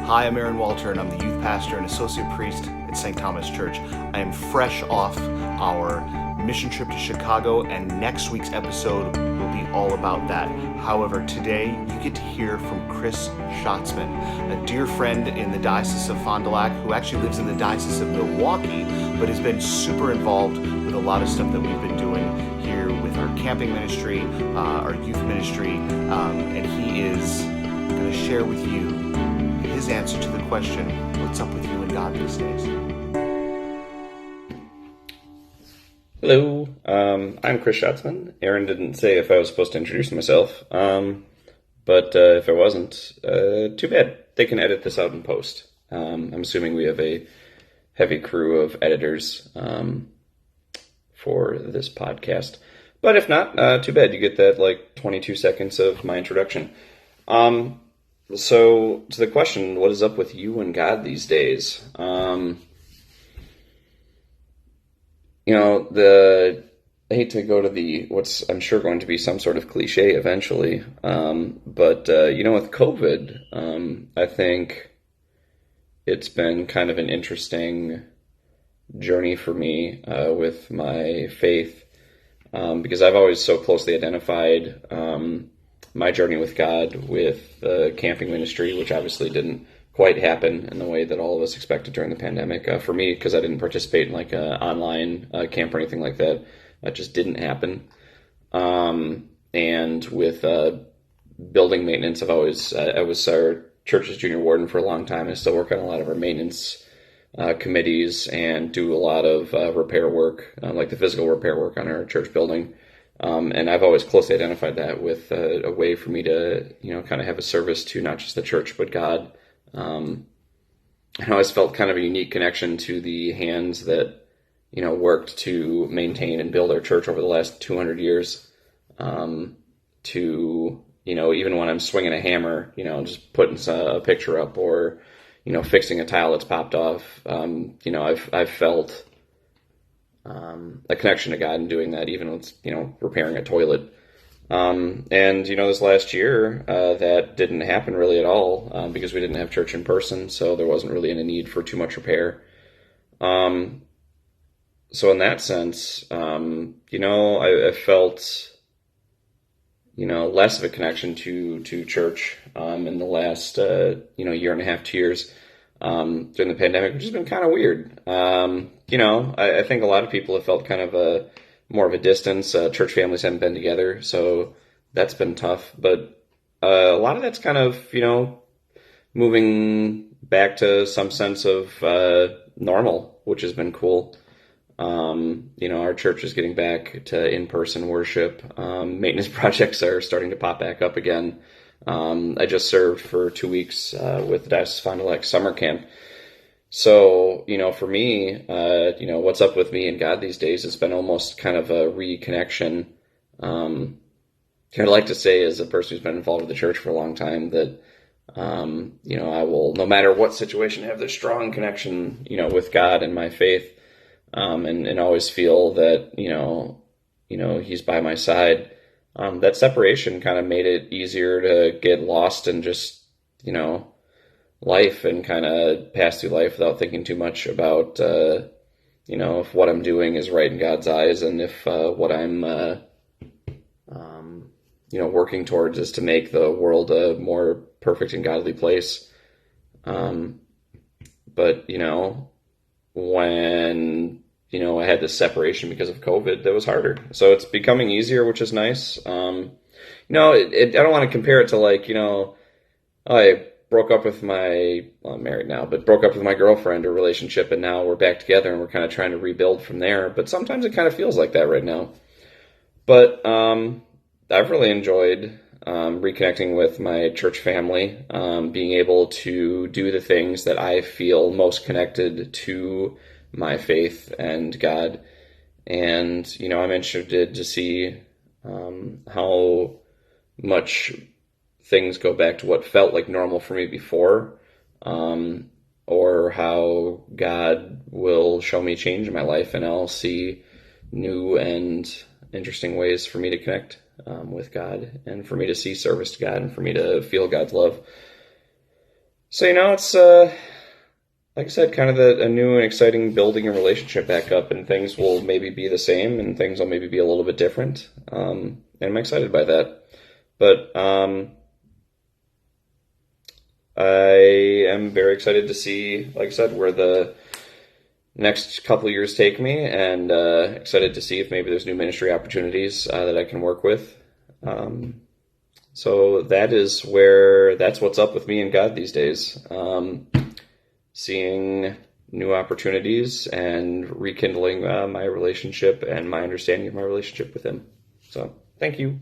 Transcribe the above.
Hi, I'm Aaron Walter, and I'm the youth pastor and associate priest at St. Thomas Church. I am fresh off our mission trip to Chicago, and next week's episode will be all about that. However, today you get to hear from Chris Schatzman, a dear friend in the Diocese of Fond du Lac, who actually lives in the Diocese of Milwaukee, but has been super involved with a lot of stuff that we've been doing here with our camping ministry, our youth ministry, and he is going to share with you his answer to the question, what's up with you and God these days? Hello, I'm Chris Schatzman. Aaron didn't say if I was supposed to introduce myself, but if I wasn't, too bad. They can edit this out in post. I'm assuming we have a heavy crew of editors for this podcast. But if not, too bad. You get that like 22 seconds of my introduction. So, to the question, what is up with you and God these days? I hate to go to what's I'm sure going to be some sort of cliche eventually, but with COVID, I think it's been kind of an interesting journey for me with my faith, because I've always so closely identified my journey with God with the camping ministry, which obviously didn't quite happen in the way that all of us expected during the pandemic. For me, because I didn't participate in like an online camp or anything like that, that just didn't happen. And with building maintenance, I was our church's junior warden for a long time. I still work on a lot of our maintenance committees and do a lot of repair work, like the physical repair work on our church building. And I've always closely identified that with a way for me to, kind of have a service to not just the church, but God. I always felt kind of a unique connection to the hands that, worked to maintain and build our church over the last 200 years. Even when I'm swinging a hammer, just putting a picture up or, fixing a tile that's popped off, I've felt a connection to God in doing that, even with, repairing a toilet. This last year, that didn't happen really at all, because we didn't have church in person, so there wasn't really any need for too much repair. So in that sense, I felt, less of a connection to church, in the last, year and a half, 2 years, during the pandemic, which has been kind of weird. I think a lot of people have felt kind of more of a distance. Church families haven't been together, so that's been tough. But a lot of that's kind of, moving back to some sense of normal, which has been cool. Our church is getting back to in-person worship. Maintenance projects are starting to pop back up again. I just served for 2 weeks with the Diocese of Fond du Lac summer camp. So, for me, what's up with me and God these days, it's been almost kind of a reconnection. I'd like to say, as a person who's been involved with the church for a long time, that, I will, no matter what situation, have this strong connection, with God and my faith, and always feel that, He's by my side. That separation kind of made it easier to get lost in just, life and kind of pass through life without thinking too much about, if what I'm doing is right in God's eyes, and if what I'm, working towards is to make the world a more perfect and godly place. But, when, I had this separation because of COVID, that was harder. So it's becoming easier, which is nice. I don't want to compare it to like, I broke up with I'm married now, but broke up with my girlfriend or relationship, and now we're back together and we're kind of trying to rebuild from there. But sometimes it kind of feels like that right now. But I've really enjoyed reconnecting with my church family, being able to do the things that I feel most connected to my faith and God. And, I'm interested to see how much things go back to what felt like normal for me before, or how God will show me change in my life, and I'll see new and interesting ways for me to connect with God, and for me to see service to God, and for me to feel God's love. So, it's like I said, kind of a new and exciting building a relationship back up, and things will maybe be the same, and things will maybe be a little bit different. And I'm excited by that. But I am very excited to see, like I said, where the next couple of years take me, and excited to see if maybe there's new ministry opportunities that I can work with. So that's what's up with me and God these days. Seeing new opportunities and rekindling my relationship and my understanding of my relationship with Him. So, thank you.